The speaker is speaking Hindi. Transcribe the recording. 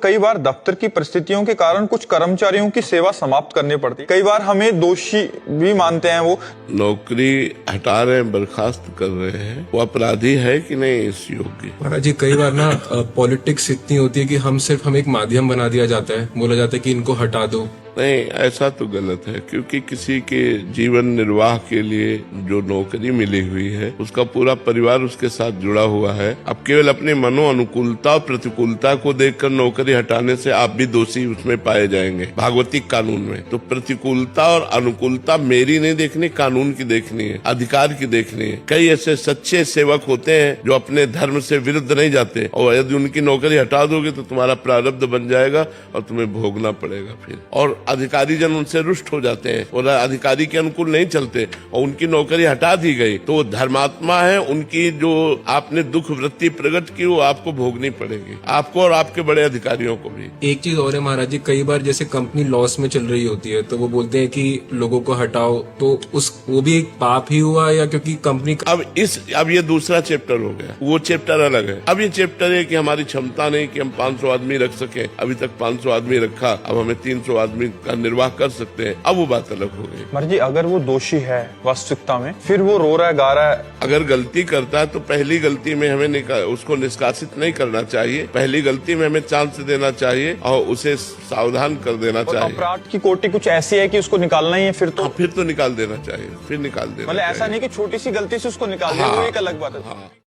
कई बार दफ्तर की परिस्थितियों के कारण कुछ कर्मचारियों की सेवा समाप्त करनी पड़ती है। कई बार हमें दोषी भी मानते हैं। वो नौकरी हटा रहे हैं, बर्खास्त कर रहे हैं, वो अपराधी है कि नहीं इस योग्य? महाराज जी, कई बार ना पॉलिटिक्स इतनी होती है कि हम एक माध्यम बना दिया जाता है, बोला जाता है कि इनको हटा दो। नहीं, ऐसा तो गलत है, क्योंकि किसी के जीवन निर्वाह के लिए जो नौकरी मिली हुई है उसका पूरा परिवार उसके साथ जुड़ा हुआ है। अब केवल अपने मनो अनुकूलता और प्रतिकूलता को देखकर नौकरी हटाने से आप भी दोषी उसमें पाए जाएंगे भागवतिक कानून में। तो प्रतिकूलता और अनुकूलता मेरी नहीं देखनी, कानून की देखनी है, अधिकार की देखनी है। कई ऐसे सच्चे सेवक होते हैं जो अपने धर्म से विरुद्ध नहीं जाते, और यदि उनकी नौकरी हटा दोगे तो तुम्हारा प्रारब्ध बन जाएगा और तुम्हें भोगना पड़ेगा फिर। और अधिकारी जन उनसे रुष्ट हो जाते हैं और अधिकारी के अनुकूल नहीं चलते और उनकी नौकरी हटा दी गई तो वो धर्मात्मा है, उनकी जो आपने दुख वृत्ति प्रकट की वो आपको भोगनी पड़ेगी, आपको और आपके बड़े अधिकारियों को भी। एक चीज और है महाराज जी, कई बार जैसे कंपनी लॉस में चल रही होती है तो वो बोलते हैं कि लोगों को हटाओ, तो वो भी एक पाप ही हुआ या क्योंकि कंपनी अब ये दूसरा चैप्टर हो गया, वो चैप्टर अलग है। अब ये चैप्टर है कि हमारी क्षमता नहीं कि हम 500 आदमी रख सके, अभी तक 500 आदमी रखा, अब हमें 300 आदमी का निर्वाह कर सकते हैं, अब वो बात अलग हो गई। मर्जी, अगर वो दोषी है वास्तविकता में, फिर वो रो रहा है, गा रहा है, अगर गलती करता है तो पहली गलती में हमें उसको निष्कासित नहीं करना चाहिए, पहली गलती में हमें चांस देना चाहिए और उसे सावधान कर देना चाहिए। अपराध की कोटि कुछ ऐसी है कि उसको निकालना ही है, फिर तो निकाल देना चाहिए, फिर निकाल देना। मतलब ऐसा नहीं कि छोटी सी गलती से उसको निकाल दिया, वो एक अलग बात है।